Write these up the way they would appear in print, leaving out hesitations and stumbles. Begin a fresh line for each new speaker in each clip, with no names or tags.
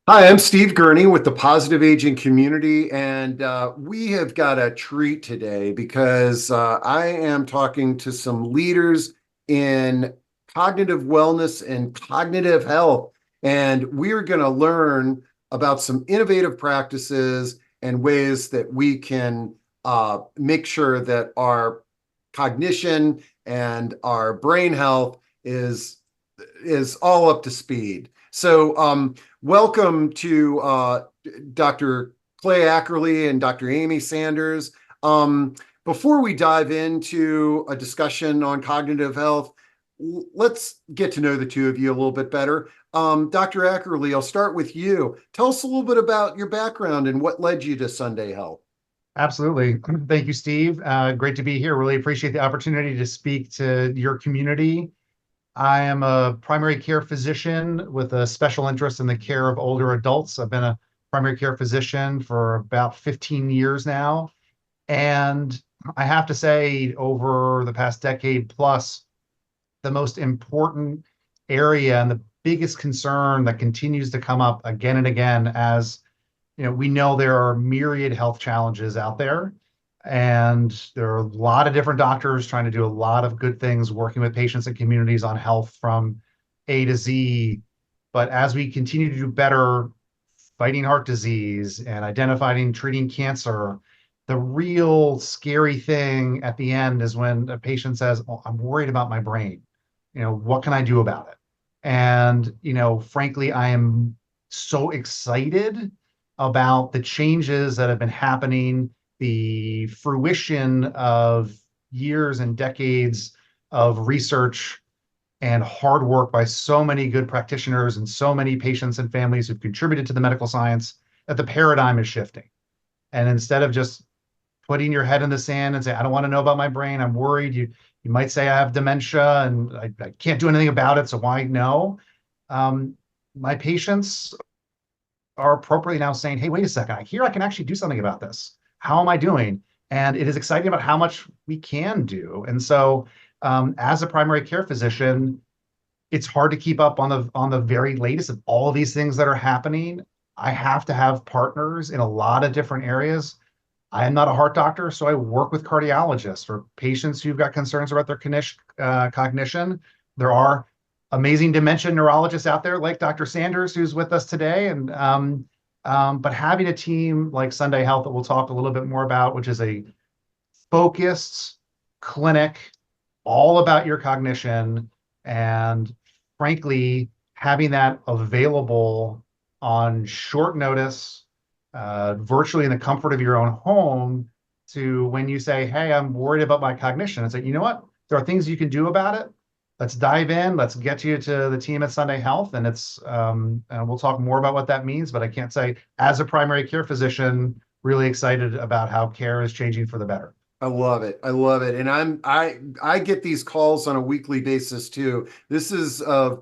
Hi, I'm Steve Gurney with the Positive Aging Community, and we have got a treat today because I am talking to some leaders in cognitive wellness and cognitive health, and we're going to learn about some innovative practices and ways that we can make sure that our cognition and our brain health is all up to speed. So, welcome to Dr. Clay Ackerly and Dr. Amy Sanders. Before we dive into a discussion on cognitive health, let's get to know the two of you a little bit better. Dr. Ackerly, I'll start with you. Tell us a little bit about your background and what led you to Sunday Health.
Absolutely. Thank you, Steve. Great to be here. Really appreciate the opportunity to speak to your community. I am a primary care physician with a special interest in the care of older adults. I've been a primary care physician for about 15 years now. And I have to say, over the past decade plus, the most important area and the biggest concern that continues to come up again and again as we know there are myriad health challenges out there, and there are a lot of different doctors trying to do a lot of good things, working with patients and communities on health from A to Z. But as we continue to do better fighting heart disease and identifying and treating cancer, the real scary thing at the end is when a patient says, "Oh, I'm worried about my brain. What can I do about it?" And, frankly, I am so excited about the changes that have been happening, the fruition of years and decades of research and hard work by so many good practitioners and so many patients and families who've contributed to the medical science, that the paradigm is shifting. And instead of just putting your head in the sand and say, "I don't want to know about my brain, I'm worried," you might say, "I have dementia and I can't do anything about it, so why no?" My patients are appropriately now saying, "Hey, wait a second, I hear I can actually do something about this. How am I doing?" And it is exciting about how much we can do. And so, as a primary care physician, it's hard to keep up on the very latest of all of these things that are happening. I have to have partners in a lot of different areas. I am not a heart doctor, so I work with cardiologists for patients who've got concerns about their cognition. There are amazing dementia neurologists out there like Dr. Sanders, who's with us today. But having a team like Sunday Health that we'll talk a little bit more about, which is a focused clinic all about your cognition, and frankly, having that available on short notice, virtually in the comfort of your own home, to when you say, "Hey, I'm worried about my cognition," and say, "You know what? There are things you can do about it. Let's dive in. Let's get you to the team at Sunday Health." And and we'll talk more about what that means, but I can't say, as a primary care physician, really excited about how care is changing for the better.
I love it. I love it. And I get these calls on a weekly basis too. This is of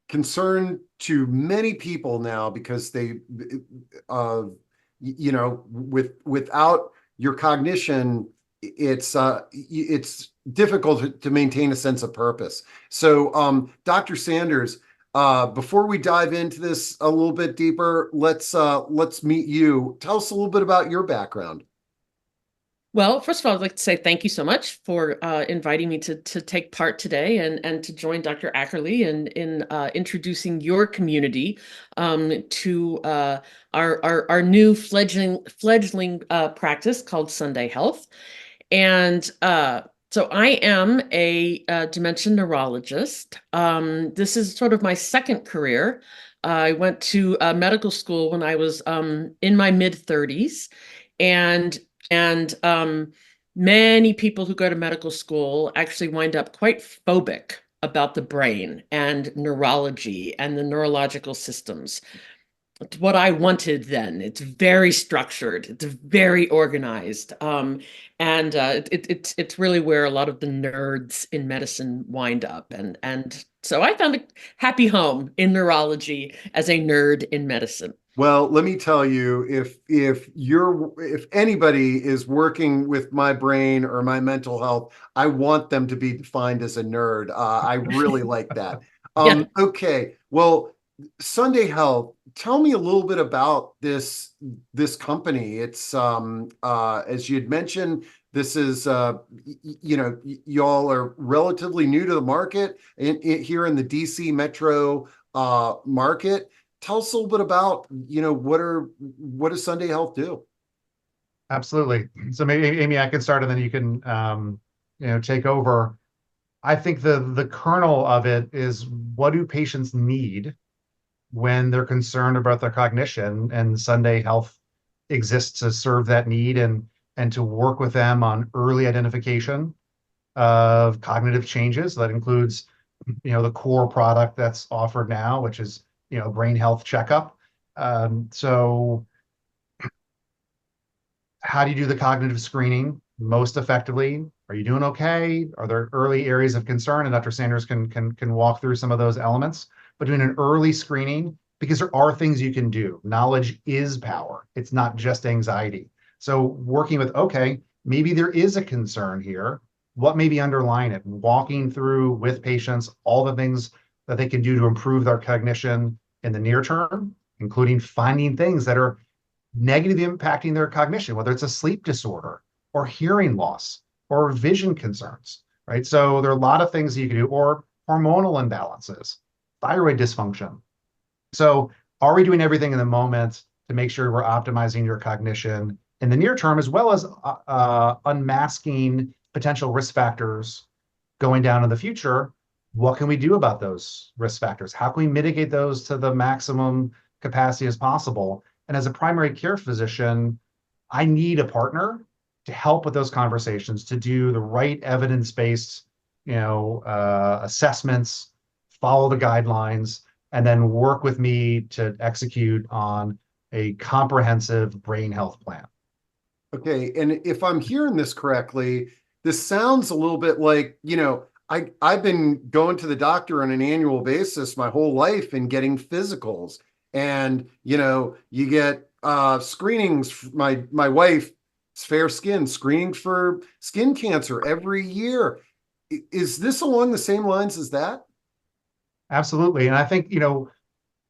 concern to many people now because uh, without your cognition, it's difficult to maintain a sense of purpose. So, Dr. Sanders, before we dive into this a little bit deeper, let's meet you. Tell us a little bit about your background.
Well, first of all, I'd like to say thank you so much for inviting me to take part today and to join Dr. Ackerley in introducing your community to our new fledgling practice called Sunday Health. And so I am a dementia neurologist. This is sort of my second career. I went to medical school when I was in my mid-30s, and many people who go to medical school actually wind up quite phobic about the brain and neurology and the neurological systems. It's what I wanted then. It's very structured. It's very organized, it's really where a lot of the nerds in medicine wind up. And so I found a happy home in neurology as a nerd in medicine.
Well, let me tell you, if anybody is working with my brain or my mental health, I want them to be defined as a nerd. I really like that.
Yeah.
Okay. Well, Sunday Health, tell me a little bit about this company. It's as you had mentioned, this is y'all are relatively new to the market here in the DC metro market. Tell us a little bit about, what does Sunday Health do?
Absolutely. So maybe Amy, I can start and then you can take over. I think the kernel of it is, what do patients need when they're concerned about their cognition, and Sunday Health exists to serve that need and to work with them on early identification of cognitive changes. That includes, the core product that's offered now, which is, brain health checkup. So how do you do the cognitive screening most effectively? Are you doing okay? Are there early areas of concern? And Dr. Sanders can walk through some of those elements. But doing an early screening, because there are things you can do. Knowledge is power. It's not just anxiety. So working with, okay, maybe there is a concern here. What may be underlying it? Walking through with patients all the things that they can do to improve their cognition in the near term, including finding things that are negatively impacting their cognition, whether it's a sleep disorder or hearing loss or vision concerns, right? So there are a lot of things you can do, or hormonal imbalances, thyroid dysfunction. So are we doing everything in the moment to make sure we're optimizing your cognition in the near term, as well as unmasking potential risk factors going down in the future? What can we do about those risk factors? How can we mitigate those to the maximum capacity as possible? And as a primary care physician, I need a partner to help with those conversations, to do the right evidence-based, assessments, follow the guidelines, and then work with me to execute on a comprehensive brain health plan.
Okay, and if I'm hearing this correctly, this sounds a little bit like, I've been going to the doctor on an annual basis my whole life and getting physicals. And, you get screenings. My wife's fair skin, screening for skin cancer every year. Is this along the same lines as that?
Absolutely. And I think,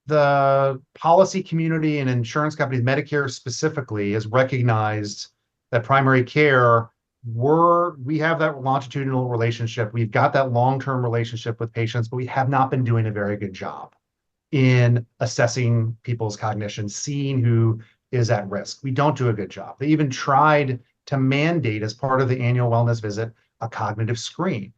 the policy community and insurance companies, Medicare specifically, has recognized that primary care, we have that longitudinal relationship. We've got that long-term relationship with patients, but we have not been doing a very good job in assessing people's cognition, seeing who is at risk. We don't do a good job. They even tried to mandate, as part of the annual wellness visit, a cognitive screen.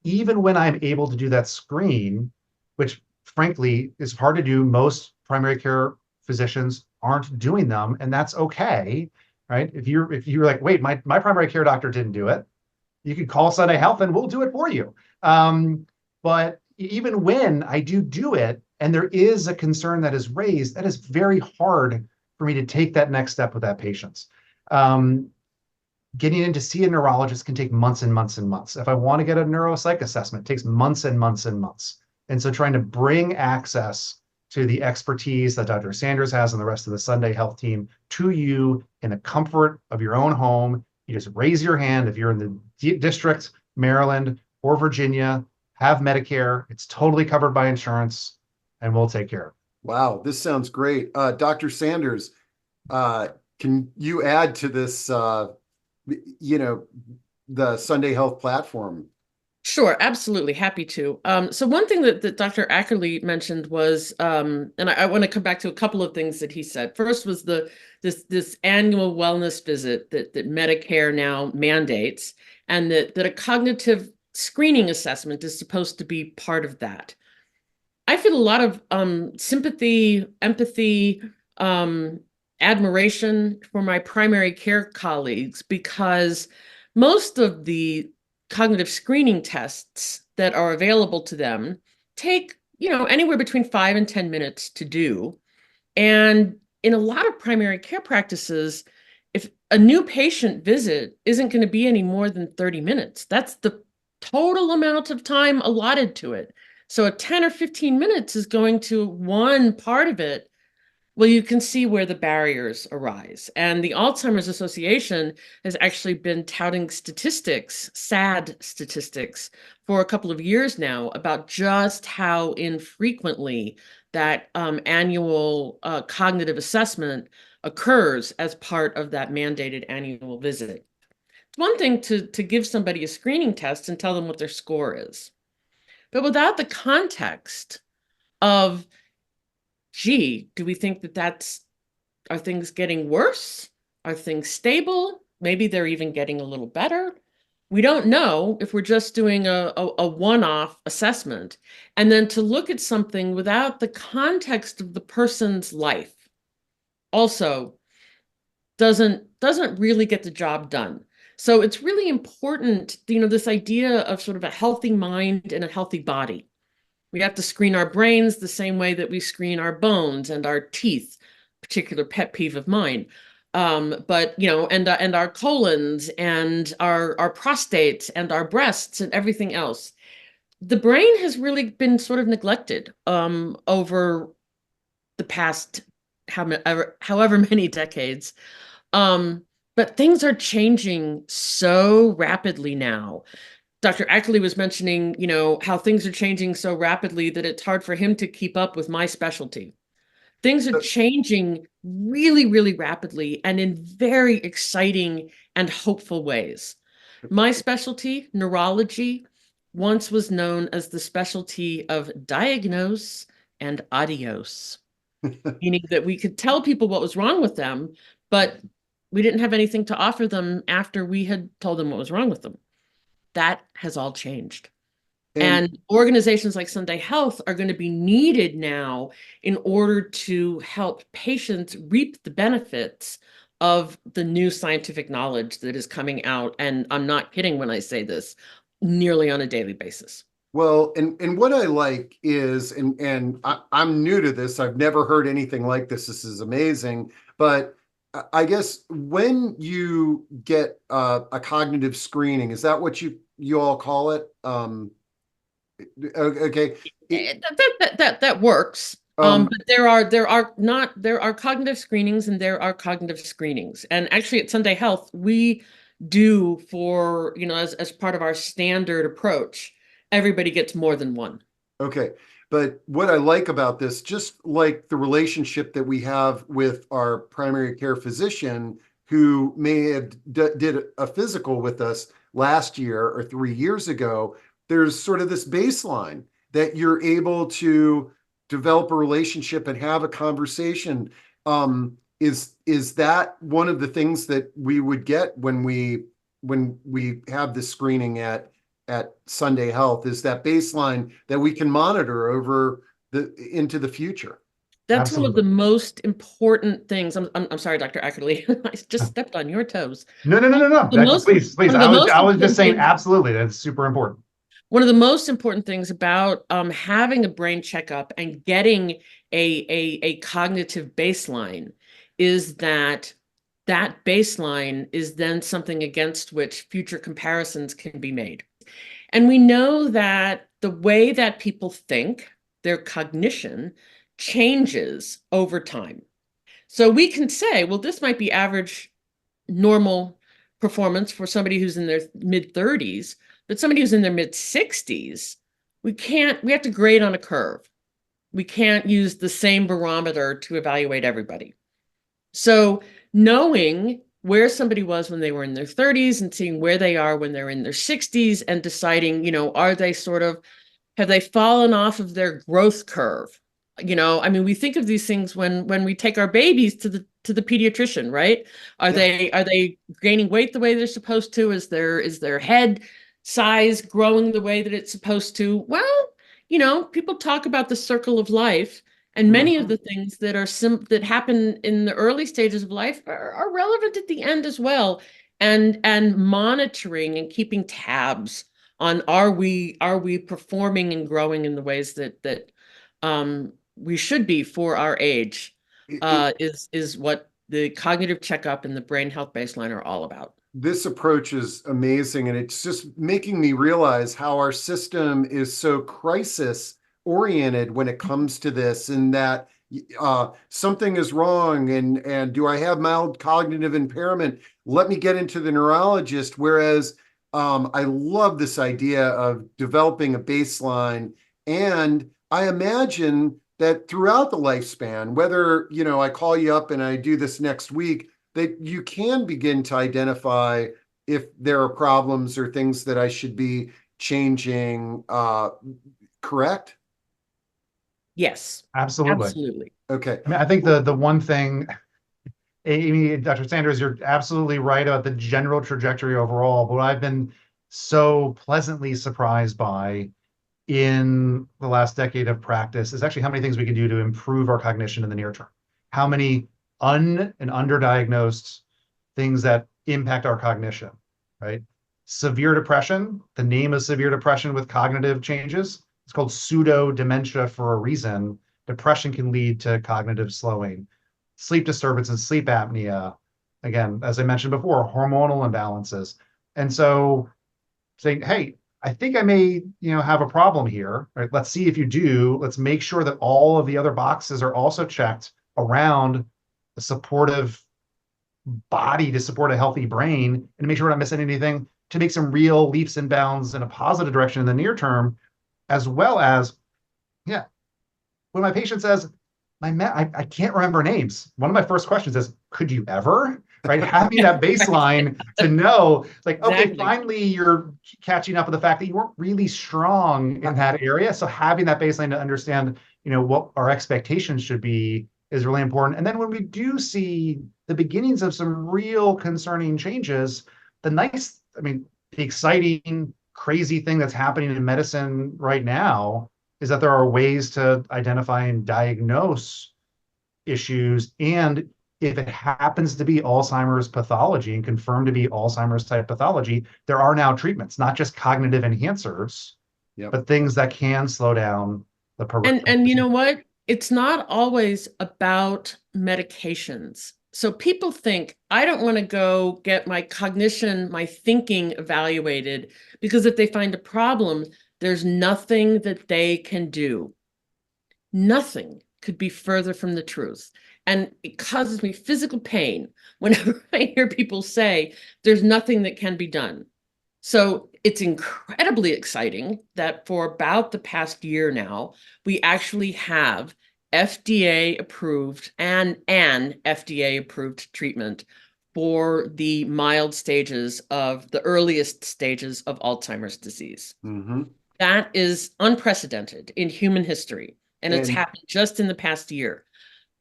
Even when I'm able to do that screen, which frankly is hard to do, most primary care physicians aren't doing them, and that's okay, right? If you're like, wait, my primary care doctor didn't do it, you can call Sunday Health and we'll do it for you. But even when I do it, and there is a concern that is raised, that is very hard for me to take that next step with that patient. Getting in to see a neurologist can take months and months and months. If I want to get a neuropsych assessment, it takes months and months and months. And so trying to bring access to the expertise that Dr. Sanders has and the rest of the Sunday Health team to you in the comfort of your own home. You just raise your hand if you're in the district, Maryland or Virginia, have Medicare. It's totally covered by insurance, and we'll take care of it.
Wow, this sounds great. Dr. Sanders, can you add to this, the Sunday Health platform?
Sure, absolutely. Happy to. So one thing that Dr. Ackerly mentioned was, and I want to come back to a couple of things that he said. First was this annual wellness visit that Medicare now mandates, and that a cognitive screening assessment is supposed to be part of that. I feel a lot of sympathy, empathy, admiration for my primary care colleagues, because most of the cognitive screening tests that are available to them take, anywhere between 5 and 10 minutes to do. And in a lot of primary care practices, if a new patient visit isn't going to be any more than 30 minutes, that's the total amount of time allotted to it. So a 10 or 15 minutes is going to one part of it well, you can see where the barriers arise. And the Alzheimer's Association has actually been touting statistics, sad statistics, for a couple of years now about just how infrequently that annual cognitive assessment occurs as part of that mandated annual visit. It's one thing to give somebody a screening test and tell them what their score is, but without the context of, gee, do we think are things getting worse? Are things stable? Maybe they're even getting a little better. We don't know if we're just doing a one-off assessment. And then to look at something without the context of the person's life also doesn't really get the job done. So it's really important, this idea of sort of a healthy mind and a healthy body. We have to screen our brains the same way that we screen our bones and our teeth, particular pet peeve of mine. But and our colons and our prostates and our breasts and everything else. The brain has really been sort of neglected over the past however many decades. But things are changing so rapidly now. Dr. Ackerly was mentioning, how things are changing so rapidly that it's hard for him to keep up with my specialty. Things are changing really, really rapidly and in very exciting and hopeful ways. My specialty, neurology, once was known as the specialty of diagnose and adios, meaning that we could tell people what was wrong with them, but we didn't have anything to offer them after we had told them what was wrong with them. That has all changed. And organizations like Sunday Health are going to be needed now in order to help patients reap the benefits of the new scientific knowledge that is coming out. And I'm not kidding when I say this, nearly on a daily basis.
Well, and what I like is, and I'm new to this, I've never heard anything like this. This is amazing. But I guess when you get a cognitive screening, is that what you all call it? Okay.
That works. But there are cognitive screenings and there are cognitive screenings. And actually at Sunday Health, we do for, as part of our standard approach, everybody gets more than one.
Okay. But what I like about this, just like the relationship that we have with our primary care physician who may have did a physical with us last year or 3 years ago, there's sort of this baseline that you're able to develop a relationship and have a conversation. Is that one of the things that we would get when we have this screening at Sunday Health, is that baseline that we can monitor over into the future?
That's
Absolutely.
one of the most important things. I'm sorry, Dr. Ackerly. I just stepped on your toes.
No. Please. I was just saying, absolutely. That's super important.
One of the most important things about having a brain checkup and getting a cognitive baseline is that baseline is then something against which future comparisons can be made. And we know that the way that people think, their cognition, changes over time. So we can say, well, this might be average normal performance for somebody who's in their mid-30s, but somebody who's in their mid-60s, we have to grade on a curve. We can't use the same barometer to evaluate everybody. So knowing where somebody was when they were in their 30s and seeing where they are when they're in their 60s and deciding, are they have they fallen off of their growth curve? We think of these things when we take our babies to the pediatrician, right? Are they gaining weight the way they're supposed to? Is their head size growing the way that it's supposed to? Well, people talk about the circle of life, and many of the things that that happen in the early stages of life are relevant at the end as well. And monitoring and keeping tabs on are we performing and growing in the ways that we should be for our age is what the cognitive checkup and the brain health baseline are all about.
This approach is amazing, and it's just making me realize how our system is so crisis oriented when it comes to this, and that something is wrong, and do I have mild cognitive impairment? Let me get into the neurologist. Whereas I love this idea of developing a baseline, and I imagine that throughout the lifespan, whether I call you up and I do this next week, that you can begin to identify if there are problems or things that I should be changing. Correct?
Yes,
Absolutely.
absolutely.
Okay.
I mean, I think the one thing, Amy, Dr. Sanders, you're absolutely right about the general trajectory overall. But what I've been so pleasantly surprised by in the last decade of practice is actually how many things we can do to improve our cognition in the near term. How many and underdiagnosed things that impact our cognition, right? Severe depression, the name of severe depression with cognitive changes, it's called pseudo dementia for a reason. Depression can lead to cognitive slowing, sleep disturbance and sleep apnea. Again, as I mentioned before, hormonal imbalances. And so saying, hey, I think I may, have a problem here, right? Let's see if you do. Let's make sure that all of the other boxes are also checked around a supportive body to support a healthy brain and make sure we're not missing anything to make some real leaps and bounds in a positive direction in the near term, as well as, yeah, when my patient says, I can't remember names, one of my first questions is, could you ever? Right? Having that baseline to know, like, okay,
Exactly.
finally you're catching up with the fact that you weren't really strong in that area. So having that baseline to understand, what our expectations should be is really important. And then when we do see the beginnings of some real concerning changes, the exciting, crazy thing that's happening in medicine right now is that there are ways to identify and diagnose issues. And if it happens to be Alzheimer's pathology and confirmed to be Alzheimer's type pathology, there are now treatments, not just cognitive enhancers, but things that can slow down the progression.
And you know what? It's not always about medications. So people think, I don't want to go get my cognition, my thinking evaluated, because if they find a problem, there's nothing that they can do. Nothing could be further from the truth. And it causes me physical pain whenever I hear people say there's nothing that can be done. So it's incredibly exciting that for about the past year now, we actually have FDA approved and an FDA approved treatment for the mild stages of the earliest stages of Alzheimer's disease.
Mm-hmm.
That is unprecedented in human history, and it's happened just in the past year.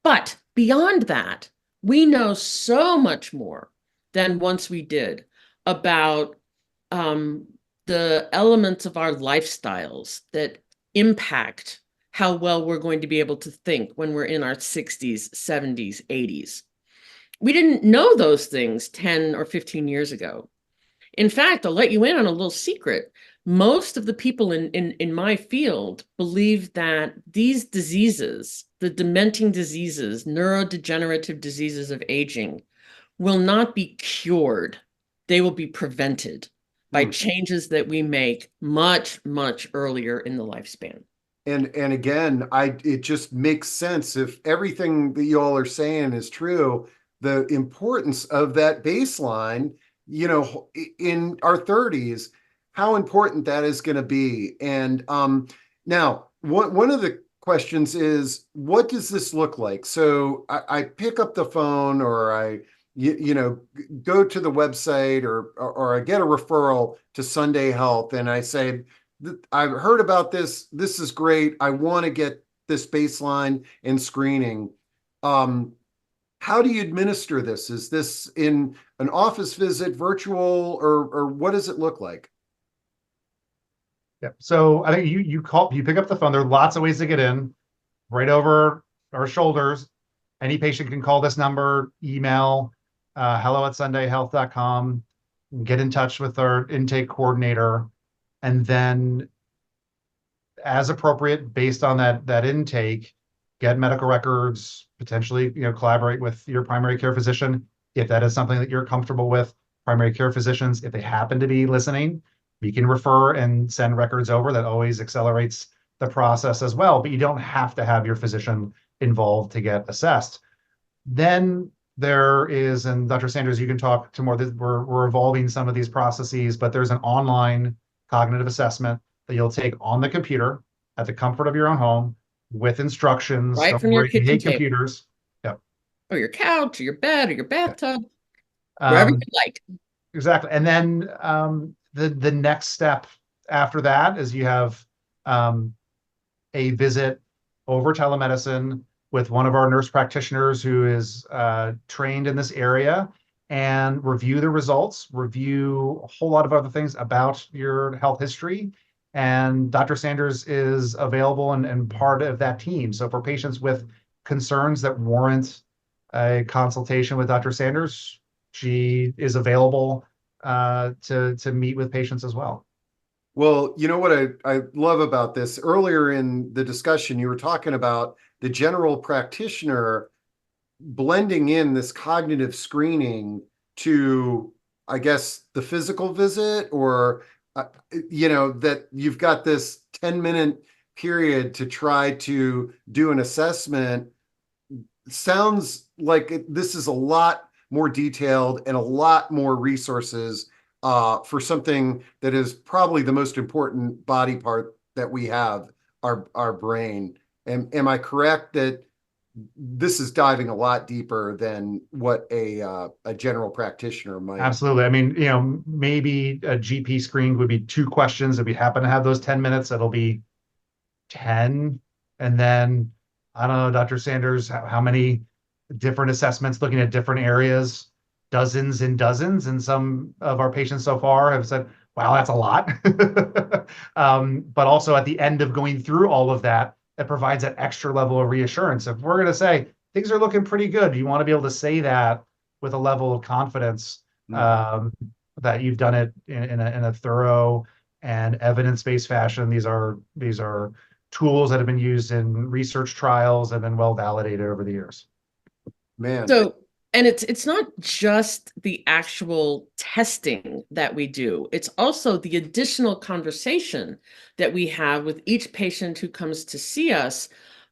But beyond that, we know so much more than once we did about the elements of our lifestyles that impact how well we're going to be able to think when we're in our 60s, 70s, 80s. We didn't know those things 10 or 15 years ago. In fact, I'll let you in on a little secret. Most of the people in my field believe that these diseases, the dementing diseases, neurodegenerative diseases of aging, will not be cured. They will be prevented by changes that we make much, much earlier in the lifespan.
And again, it just makes sense if everything that you all are saying is true, the importance of that baseline, in our 30s, how important that is going to be. And now one of the questions is, what does this look like? So I pick up the phone, or I go to the website, or I get a referral to Sunday Health, and I say, I've heard about this. This is great. I want to get this baseline and screening. How do you administer this? Is this in an office visit, virtual, or what does it look like?
Yeah. So I think you pick up the phone. There are lots of ways to get in, right over our shoulders. Any patient can call this number, email, hello@sundayhealth.com, get in touch with our intake coordinator, and then as appropriate, based on that intake, get medical records, potentially, collaborate with your primary care physician if that is something that you're comfortable with. Primary care physicians, if they happen to be listening, we can refer and send records over. That always accelerates the process as well. But you don't have to have your physician involved to get assessed. Then there is, and Dr. Sanders, you can talk to more, we're evolving some of these processes, but there's an online cognitive assessment that you'll take on the computer at the comfort of your own home with instructions.
Right
Don't
from your
worry, you
kitchen
hate
table,
computers. Yep.
or your couch, or your bed, or your
Yeah.
bathtub, wherever you like.
Exactly. And then the next step after that is you have a visit over telemedicine with one of our nurse practitioners who is trained in this area, and review the results, review a whole lot of other things about your health history. And Dr. Sanders is available and part of that team. So for patients with concerns that warrant a consultation with Dr. Sanders, she is available to meet with patients as well.
Well, you know what I love about this? Earlier in the discussion, you were talking about the general practitioner blending in this cognitive screening to, I guess, the physical visit, or, that you've got this 10-minute period to try to do an assessment. Sounds like this is a lot more detailed and a lot more resources for something that is probably the most important body part that we have, our brain. Am I correct that this is diving a lot deeper than what a general practitioner might?
Absolutely. I mean, maybe a GP screen would be 2 questions. If we happen to have those 10 minutes, it'll be 10. And then, I don't know, Dr. Sanders, how many different assessments looking at different areas? Dozens and dozens. And some of our patients so far have said, wow, that's a lot. But also at the end of going through all of that, it provides that extra level of reassurance. If we're going to say things are looking pretty good, you want to be able to say that with a level of confidence that you've done it in a thorough and evidence-based fashion. These are tools that have been used in research trials and been well validated over the years.
Man.
So, and it's not just the actual testing that we do, it's also the additional conversation that we have with each patient who comes to see us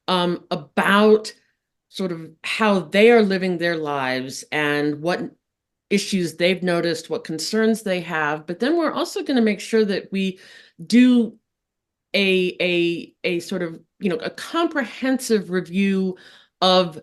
about sort of how they are living their lives and what issues they've noticed, what concerns they have. But then we're also going to make sure that we do a sort of, a comprehensive review of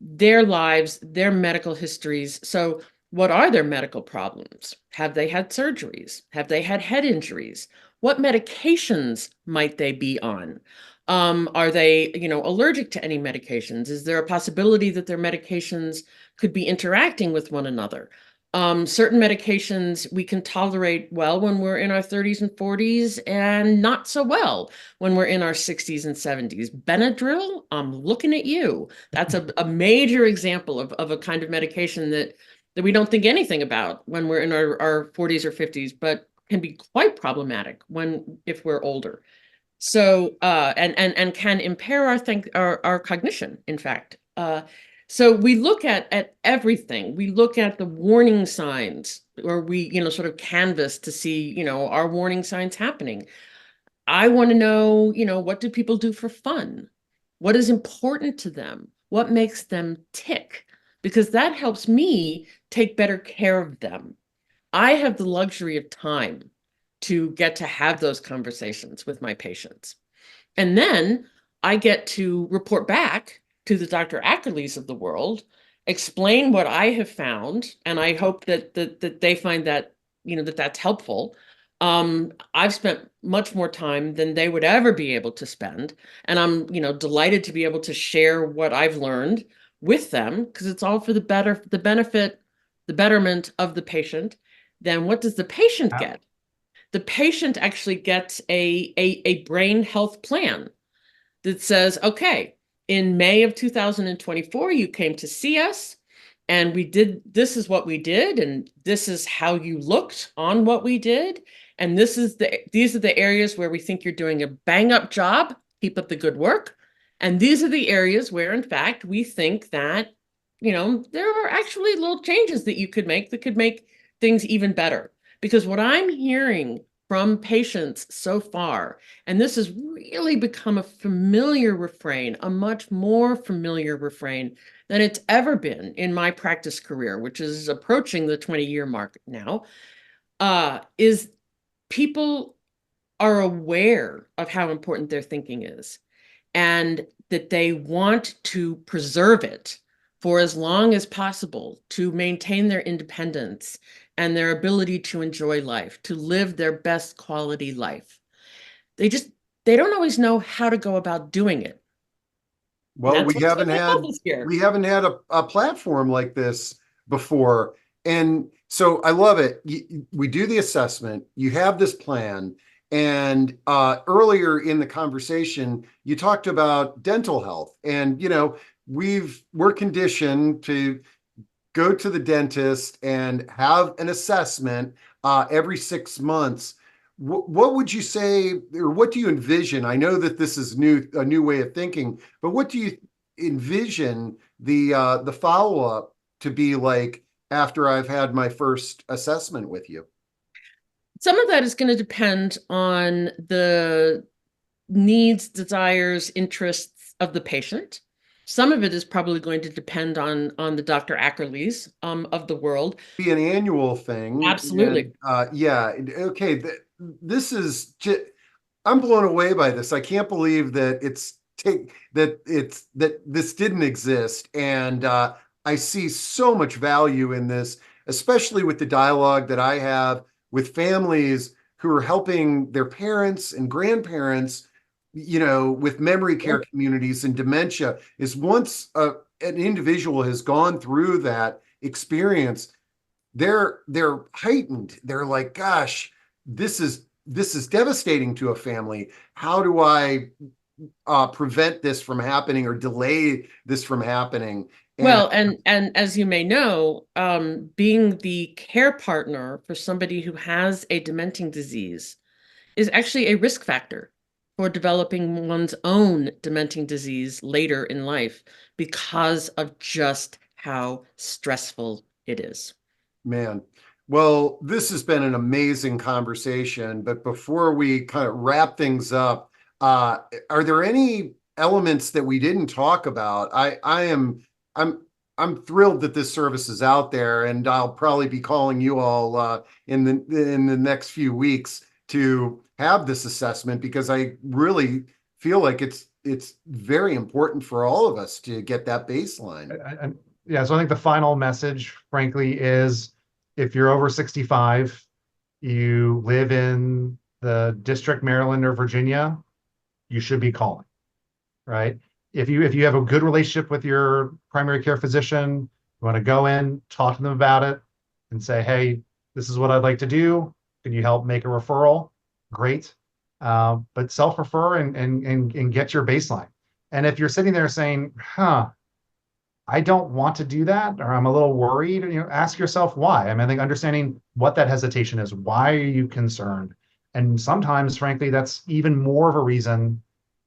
their lives, their medical histories. So what are their medical problems? Have they had surgeries? Have they had head injuries? What medications might they be on? Are they, allergic to any medications? Is there a possibility that their medications could be interacting with one another? Certain medications we can tolerate well when we're in our 30s and 40s, and not so well when we're in our 60s and 70s. Benadryl, I'm looking at you. That's a major example of a kind of medication that we don't think anything about when we're in our 40s or 50s, but can be quite problematic if we're older. So and can impair our cognition, in fact. So we look at everything. We look at the warning signs, or we, sort of canvas to see, are warning signs happening? I want to know, what do people do for fun? What is important to them? What makes them tick? Because that helps me take better care of them. I have the luxury of time to get to have those conversations with my patients. And then I get to report back to the Dr. Ackerleys of the world, explain what I have found, and I hope that they find that, that's helpful. I've spent much more time than they would ever be able to spend, and I'm, delighted to be able to share what I've learned with them, because it's all for the benefit, the betterment of the patient. Then what does the patient get? The patient actually gets a brain health plan that says, okay, in May of 2024, you came to see us, and this is what we did, and this is how you looked on what we did, and these are the areas where we think you're doing a bang-up job. Keep up the good work. And these are the areas where, in fact, we think that, there are actually little changes that you could make that could make things even better. Because what I'm hearing from patients so far, and this has really become a familiar refrain, a much more familiar refrain than it's ever been in my practice career, which is approaching the 20-year mark now, is people are aware of how important their thinking is and that they want to preserve it for as long as possible to maintain their independence and their ability to enjoy life, to live their best quality life. They don't always know how to go about doing it. And
Well,
that's what Team Health is here.
we haven't had a platform like this before. And so I love it. We do the assessment, you have this plan. And earlier in the conversation, you talked about dental health. And, we're conditioned to go to the dentist and have an assessment every 6 months. What would you say, or what do you envision? I know that this is a new way of thinking, but what do you envision the follow-up to be like after I've had my first assessment with you?
Some of that is going to depend on the needs, desires, interests of the patient. Some of it is probably going to depend on the Dr. Ackerleys of the world.
Be an annual thing.
Absolutely.
And, yeah. Okay. This is just, I'm blown away by this. I can't believe that that this didn't exist. And I see so much value in this, especially with the dialogue that I have with families who are helping their parents and grandparents, with memory care communities and dementia. Is once an individual has gone through that experience, they're heightened. They're like, gosh, this is devastating to a family. How do I prevent this from happening or delay this from happening?
Well, and as you may know, being the care partner for somebody who has a dementing disease is actually a risk factor for developing one's own dementing disease later in life because of just how stressful it is.
Man, well, this has been an amazing conversation, but before we kind of wrap things up, are there any elements that we didn't talk about? I'm thrilled that this service is out there, and I'll probably be calling you all in the next few weeks to have this assessment, because I really feel like it's very important for all of us to get that baseline.
Yeah, so I think the final message, frankly, is if you're over 65, you live in the District, Maryland, or Virginia, you should be calling, right? If you have a good relationship with your primary care physician, you want to go in, talk to them about it, and say, hey, this is what I'd like to do. Can you help make a referral? Great. But self-refer and get your baseline. And if you're sitting there saying, I don't want to do that, or I'm a little worried, ask yourself why. I think understanding what that hesitation is, why are you concerned? And sometimes, frankly, that's even more of a reason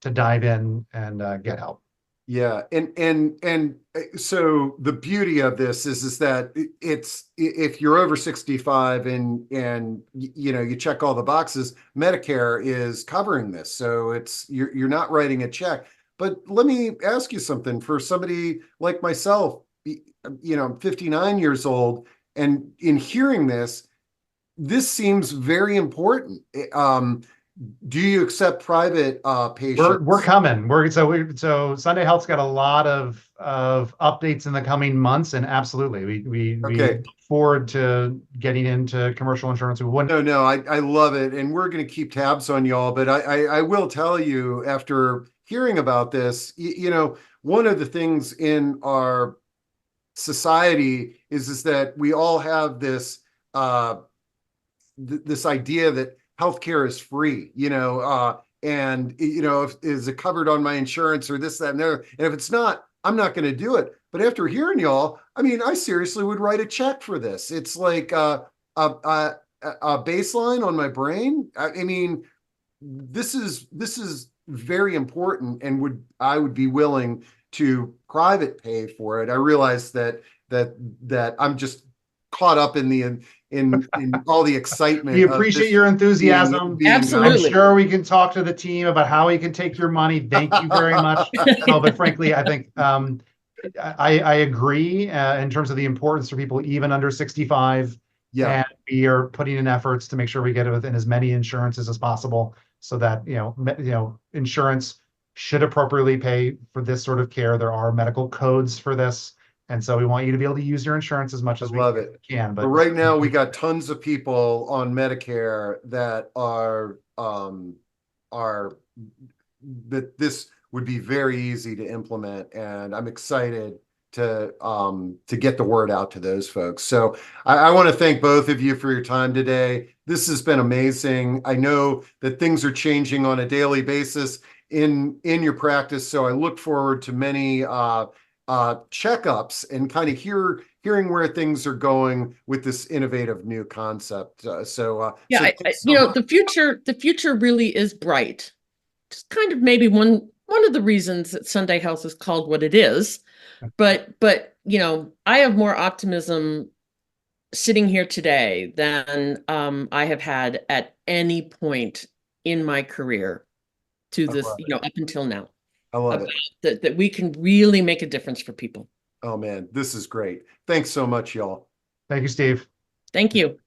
to dive in and get help.
Yeah, and so the beauty of this is that it's, if you're over 65 and you check all the boxes, Medicare is covering this, so you're not writing a check. But let me ask you something. For somebody like myself, I'm 59 years old, and in hearing this seems very important. Do you accept private patients?
We're coming. So Sunday Health's got a lot of updates in the coming months, and absolutely, we look forward to getting into commercial insurance.
No, I love it, and we're going to keep tabs on y'all. But I will tell you, after hearing about this, one of the things in our society is that we all have this this idea that healthcare is free, and is it covered on my insurance or this, that, and there. And if it's not, I'm not going to do it. But after hearing y'all, I seriously would write a check for this. It's like a baseline on my brain. This is very important, and I would be willing to private pay for it. I realize that I'm just caught up in in all the excitement.
We
of
appreciate
this
your enthusiasm.
being
Absolutely.
I'm sure we can talk to the team about how we can take your money. Thank you very much. No, but frankly, I think I agree in terms of the importance for people even under 65.
Yeah,
And we are putting in efforts to make sure we get it within as many insurances as possible, so that insurance should appropriately pay for this sort of care. There are medical codes for this, and so we want you to be able to use your insurance as much
I
as we
love it.
can.
But right now we got tons of people on Medicare that are that this would be very easy to implement, and I'm excited to get the word out to those folks. So I want to thank both of you for your time today. This has been amazing. I know that things are changing on a daily basis in your practice, so I look forward to many checkups and kind of hearing where things are going with this innovative new concept.
Yeah,
So thanks so
you know,
much.
the future really is bright. Just kind of maybe one of the reasons that Sunday Health is called what it is. But you know, I have more optimism sitting here today than I have had at any point in my career to
I
this,
love
you
it.
know, up until now,
I love
about
it.
that we can really make a difference for people.
Oh man, this is great. Thanks so much, y'all.
Thank you, Steve.
Thank you.